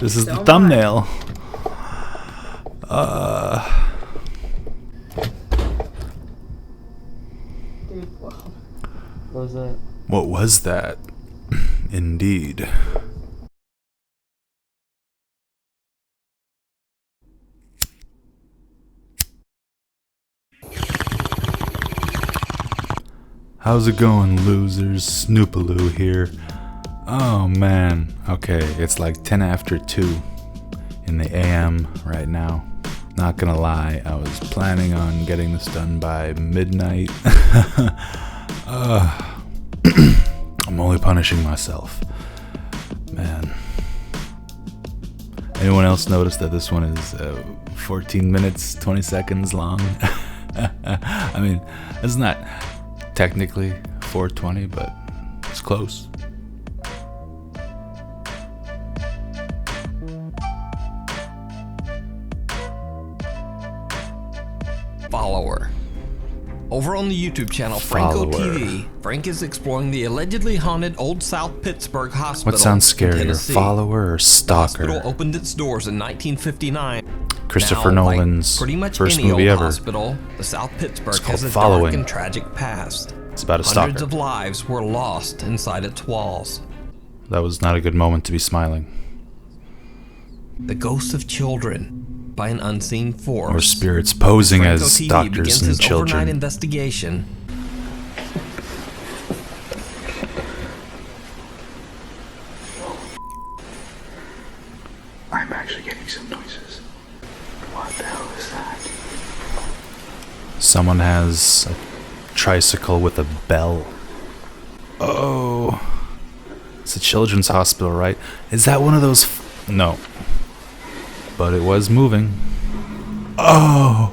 This is the thumbnail. What was that? What was that? Indeed. How's it going, losers? Snoopaloo here. Oh man. Okay, it's like 10 after 2 in the AM right now. Not gonna lie, I was planning on getting this done by midnight. I'm only punishing myself. Man. Anyone else notice that this one is 14 minutes, 20 seconds long? I mean, it's not technically 4:20, but it's close. Follower. Over on the YouTube channel Franco TV, Frank is exploring the allegedly haunted Old South Pittsburgh Hospital. What sounds scarier, follower or stalker? The hospital opened its doors in 1959. Christopher Now, Nolan's like pretty much first any movie old ever. Hospital, the South Pittsburgh It's has called a Following. dark and tragic past. It's about a Hundreds stalker. of lives were lost inside its walls. That was not a good moment to be smiling. The ghosts of children by an unseen force. Or spirits posing Franco as TV doctors begins and his overnight children. investigation. I'm actually getting some noises. What the hell is that? Someone has a tricycle with a bell. Oh. It's a children's hospital, right? Is that one of those... No. But it was moving. Oh.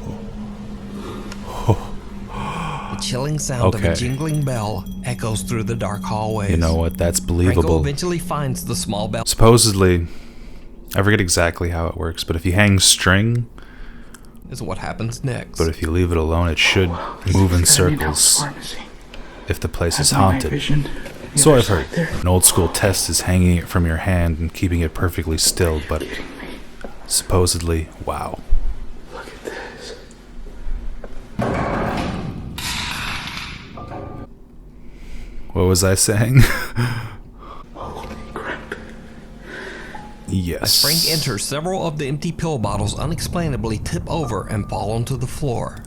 The chilling sound of Okay. a jingling bell echoes through the dark hallways. You know what? That's Franco believable. eventually finds the small bell. Supposedly, I forget exactly how it works, but if you hang string, Is what happens next. but if you leave it alone, it should move in circles if the place is haunted. So I've heard. An old school test is hanging it from your hand and keeping it perfectly still, but supposedly, wow. Look at this. What was I saying? Holy crap. Yes. As Frank enters, several of the empty pill bottles unexplainably tip over and fall onto the floor.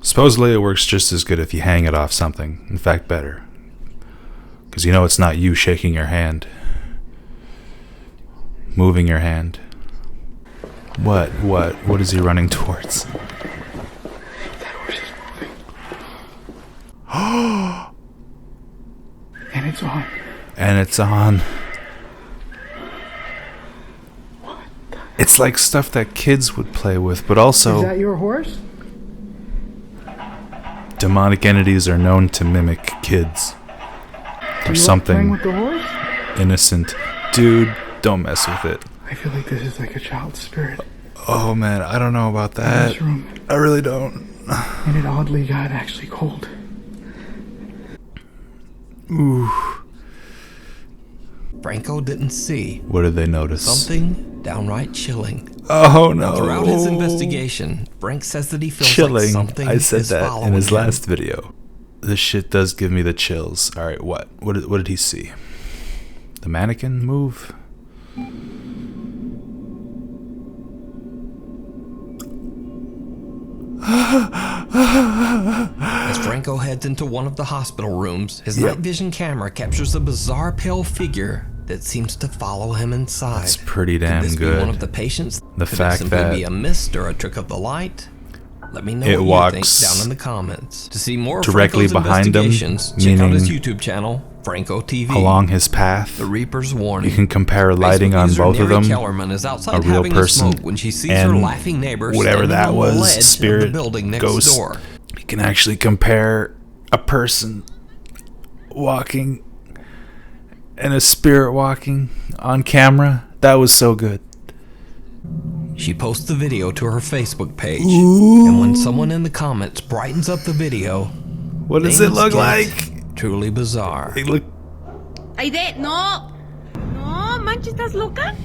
Supposedly it works just as good if you hang it off something. In fact, better. Because you know it's not you shaking your hand. Moving your hand. What is he running towards? That horse is moving. And it's on. And it's on. It's like stuff that kids would play with, but Is also that your horse? demonic entities are known to mimic kids. Or You like playing something with the horse? innocent. Dude, don't mess with it. I feel like this is like a child's spirit Oh man, I don't know about in that. this room, I really don't. and it oddly got actually cold. Ooh. Franco didn't see What did they notice? something downright chilling. Oh no. Throughout his investigation, Frank says that he feels Chilling. like something I said is that following in his him. last video. This shit does give me the chills. Alright, what? What did he see? The mannequin move? As Franco heads into one of the hospital rooms, his night vision camera captures a bizarre pale figure that seems to follow him inside. It's pretty damn Could this good. be one of the patients? The Could fact it simply that be a mist or a trick of the light? Let me know it what walks you think down in the comments. To see more of directly Franco's behind him, investigations, check out his meaning YouTube channel, Franco TV. along his path. The Reaper's Warning. You can compare lighting Facebook on user both of Neri them. Kellerman is outside A real having person a smoke when she sees her and laughing neighbor whatever standing that on the was, ledge of the spirit, building next ghost. door. You can actually compare a person walking and a spirit walking on camera. That was so good. She posts the video to her Facebook page, and when someone in the comments brightens up the video, What does things it look get like? truly bizarre. They look Ay, no! No, manches, ¿estás loca?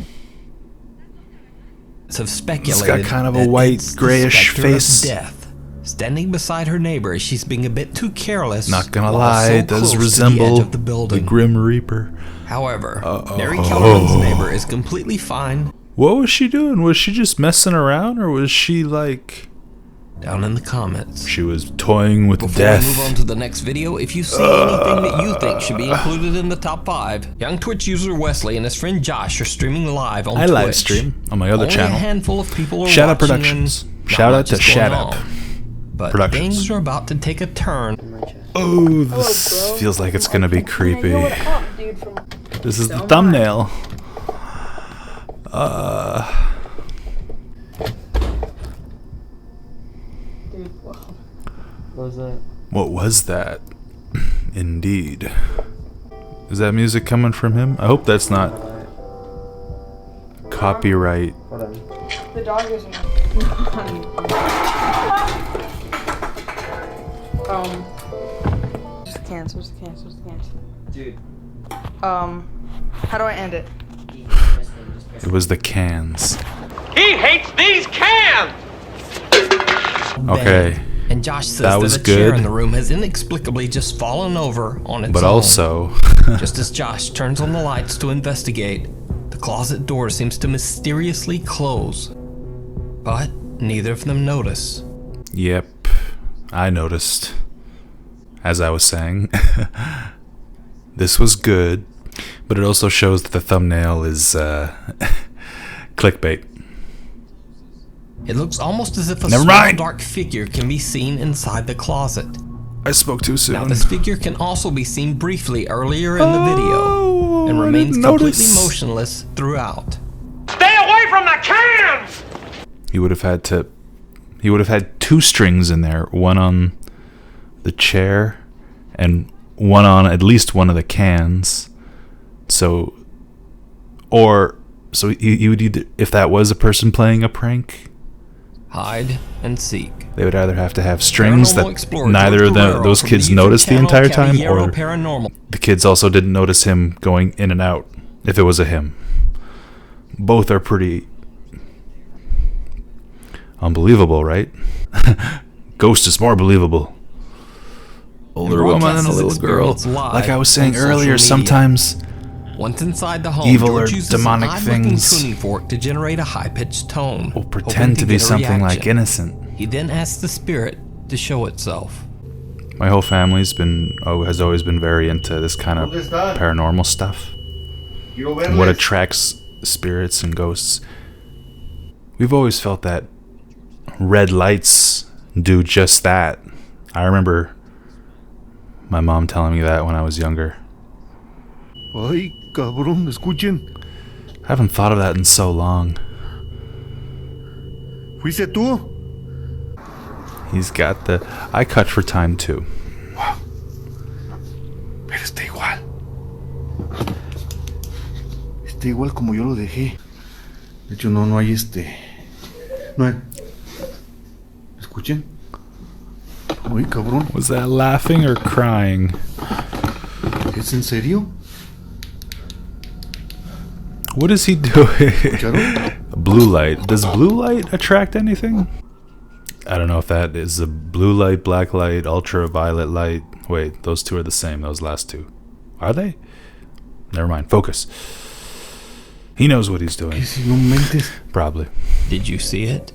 Have speculated It's got kind of a that white, it's the grayish specter of face. Death, standing beside her neighbor as she's being a bit too careless. Not gonna while lie, so it does close to the resemble edge of the the building. Grim Reaper. However, Mary Kellerman's neighbor is completely fine. What was she doing? Was she just messing around, or was she like... Down in the comments. She was toying with Before death. we move on to the next video, if you see anything that you think should be included in the top 5, young Twitch user Wesley and his friend Josh are streaming live on I Twitch. live stream on my other Only channel. a handful of people are Shout Out watching Productions. and not Shout out much to is going Shout Out on. But Productions. things are about to take a turn. Oh, this feels like it's gonna be creepy. This is the thumbnail. What was that? Indeed. Is that music coming from him? I hope that's not copyright. The dog is cancel. Dude. How do I end it? It was the cans. He hates these cans! Okay. And Josh says That that, was a chair good. in the room has inexplicably just fallen over on its But own. also, Just as Josh turns on the lights to investigate, the closet door seems to mysteriously close. But neither of them notice. yep, I noticed. As I was saying, this was good, but it also shows that the thumbnail is clickbait. It looks almost as if a Never small mind. dark figure can be seen inside the closet. I spoke too soon. Now this figure can also be seen briefly earlier in the video Oh, and I remains didn't completely notice. motionless throughout. Stay away from the cans! He would have had to. He would have had 2 strings in there, one on the chair, and one on at least one of the cans. So, he would either, if that was a person playing a prank, Hide and seek. they would either have to have strings Paranormal that explorer neither George of Guerrero those from kids the YouTube noticed the channel entire time, Caballero or Paranormal. the kids also didn't notice him going in and out. If it was a him, both are pretty unbelievable, right? Ghost is more believable. Older woman and a little girl. Like I was saying earlier, sometimes Once inside the home, evil George or uses demonic an odd-looking things tuning fork to generate a high-pitched tone. will hoping pretend to be get a something like reaction. innocent. He then asks the spirit to show itself. My whole family's has always been very into this kind of paranormal stuff. And what attracts spirits and ghosts. We've always felt that red lights do just that. I remember my mom telling me that when I was younger. Ay, cabrón, escuchen. I haven't thought of that in so long. ¿Fuiste tú? He's got the... I cut for time too. Pero está igual. Está igual como yo lo dejé. De hecho, no hay No hay... Escuchen. Ay, cabrón. Was that laughing or crying? ¿Es en serio? What is he doing? ¿Escucharon? Blue light. Does blue light attract anything? I don't know if that is a blue light, black light, ultraviolet light. Wait, those two are the same, those last two. Are they? Never mind. Focus. He knows what he's doing. ¿Qué si no mentes? Probably. Did you see it?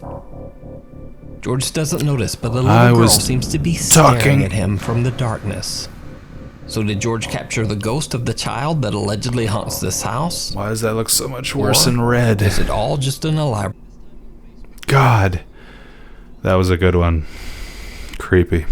George doesn't notice, but the I little girl was seems to be staring talking. at him from the darkness. So did George capture the ghost of the child that allegedly haunts this house? Why does that look so much worse Or in red? Is it all just an elaborate... God. That was a good one. Creepy.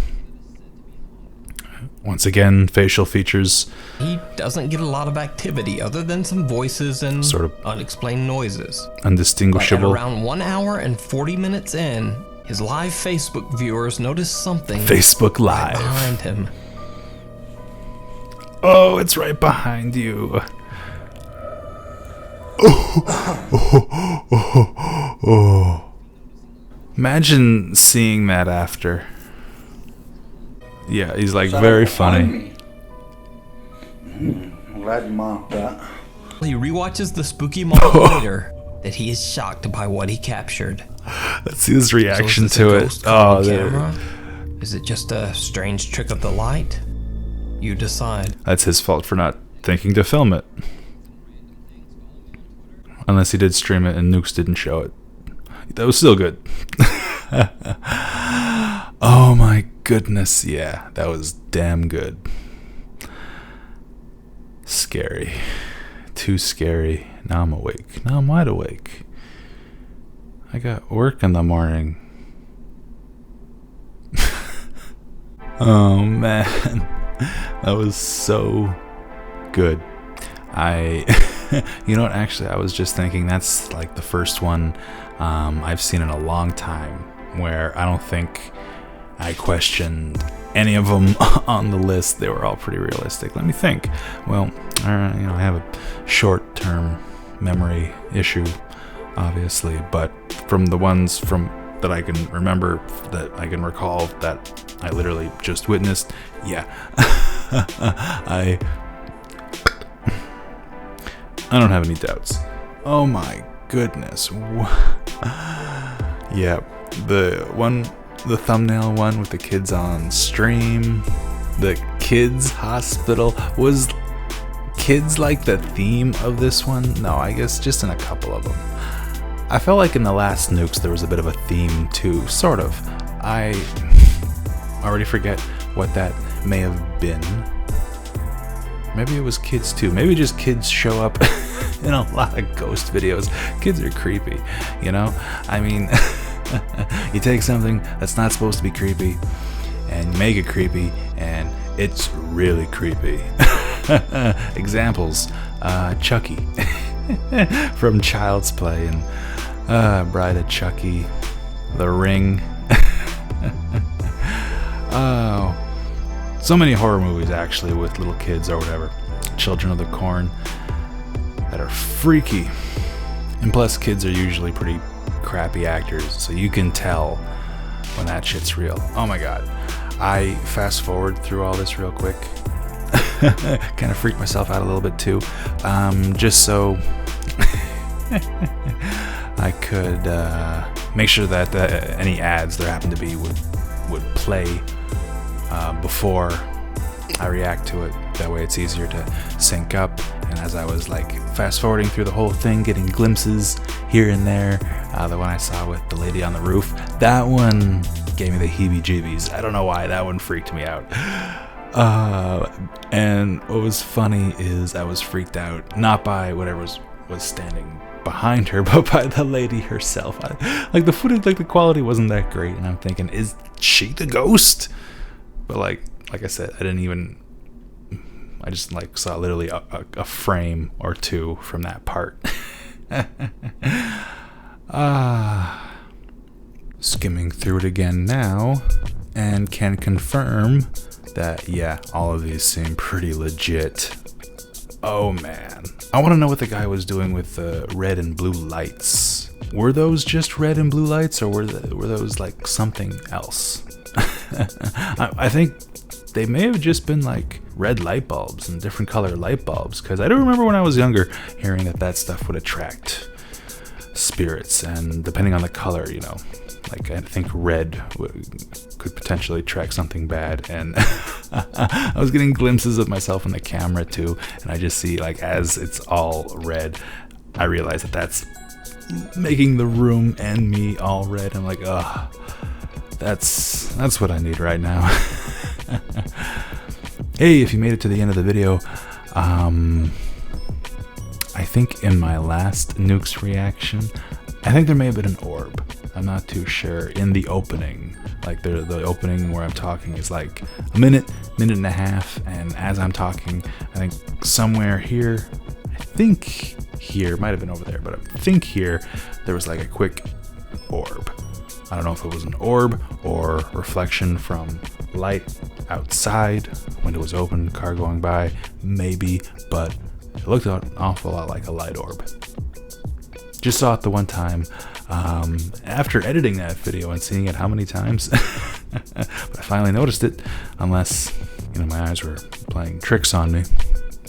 Once again, facial features. He doesn't get a lot of activity other than some voices and Sort of unexplained noises. But at Undistinguishable. around 1 hour and 40 minutes in, his live Facebook viewers notice something Facebook right Live. behind him. Oh, it's right behind you. Imagine seeing that after. Yeah, he's like very funny. I'm glad your mom that. He rewatches the spooky moment later that he is shocked by what he captured. Let's see his reaction to it. Oh, camera? Is it just a strange trick of the light? You decide. That's his fault for not thinking to film it. Unless he did stream it and Nukes didn't show it. That was still good. Oh my goodness, yeah, that was damn good. Scary. Too scary. Now I'm awake. Now I'm wide awake. I got work in the morning. Oh man, that was so good. You know what, actually I was just thinking that's like the first one I've seen in a long time where I don't think I questioned any of them on the list. They were all pretty realistic. Let me think. Well, I have a short-term memory issue, obviously, but from the ones that I can remember, that I can recall, that I literally just witnessed, yeah, I don't have any doubts. Oh my goodness. Yeah, the thumbnail one with the kids on stream, the kids hospital. Was kids like the theme of this one? No, I guess just in a couple of them. I felt like in the last Nukes there was a bit of a theme too, sort of. I already forget what that may have been. Maybe it was kids too. Maybe just kids show up in a lot of ghost videos. Kids are creepy, you know? I mean, you take something that's not supposed to be creepy and you make it creepy, and it's really creepy. Examples, Chucky from Child's Play, and Bride of Chucky, The Ring. Oh, so many horror movies actually with little kids or whatever, Children of the Corn, that are freaky. And plus kids are usually pretty crappy actors, so you can tell when that shit's real. Oh my god. I fast forward through all this real quick. Kind of freaked myself out a little bit too, just so I could make sure that any ads there happen to be would play before I react to it. That way it's easier to sync up. And as I was like fast forwarding through the whole thing, getting glimpses here and there, the one I saw with the lady on the roof, that one gave me the heebie-jeebies. I don't know why, that one freaked me out. And what was funny is I was freaked out not by whatever was standing behind her, but by the lady herself. Like the footage, like the quality wasn't that great, and I'm thinking, is she the ghost? But like I said, I just like saw literally a frame or two from that part. Skimming through it again now, and can confirm that, yeah, all of these seem pretty legit. Oh man, I want to know what the guy was doing with the red and blue lights. Were those just red and blue lights, or were those like something else? I think they may have just been like red light bulbs and different color light bulbs, because I do remember when I was younger hearing that stuff would attract spirits, and depending on the color, you know, like I think red could potentially attract something bad. And I was getting glimpses of myself in the camera too, and I just see, like, as it's all red, I realize that that's making the room and me all red. I'm like, ugh, that's what I need right now. Hey, if you made it to the end of the video, I think in my last Nukes reaction, I think there may have been an orb. I'm not too sure. In the opening, like the opening where I'm talking is like a minute and a half, and as I'm talking, I think somewhere here, I think here, might have been over there, but I think here, there was like a quick orb. I don't know if it was an orb or reflection from light outside, window was open, car going by, maybe, but it looked an awful lot like a light orb. Just saw it the one time, after editing that video and seeing it how many times, but I finally noticed it, unless, you know, my eyes were playing tricks on me.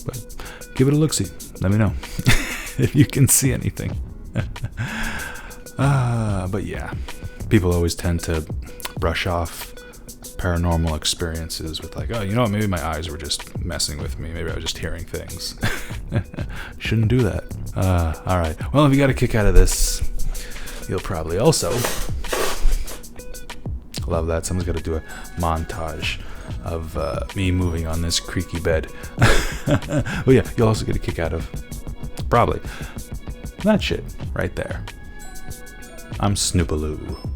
But give it a look-see. Let me know if you can see anything. But yeah, people always tend to brush off paranormal experiences with like, oh, you know what, maybe my eyes were just messing with me. Maybe I was just hearing things. Shouldn't do that. Alright, well, if you got a kick out of this, you'll probably also love that. Someone's got to do a montage of me moving on this creaky bed. Oh yeah, you'll also get a kick out of probably that shit right there. I'm Snoopaloo.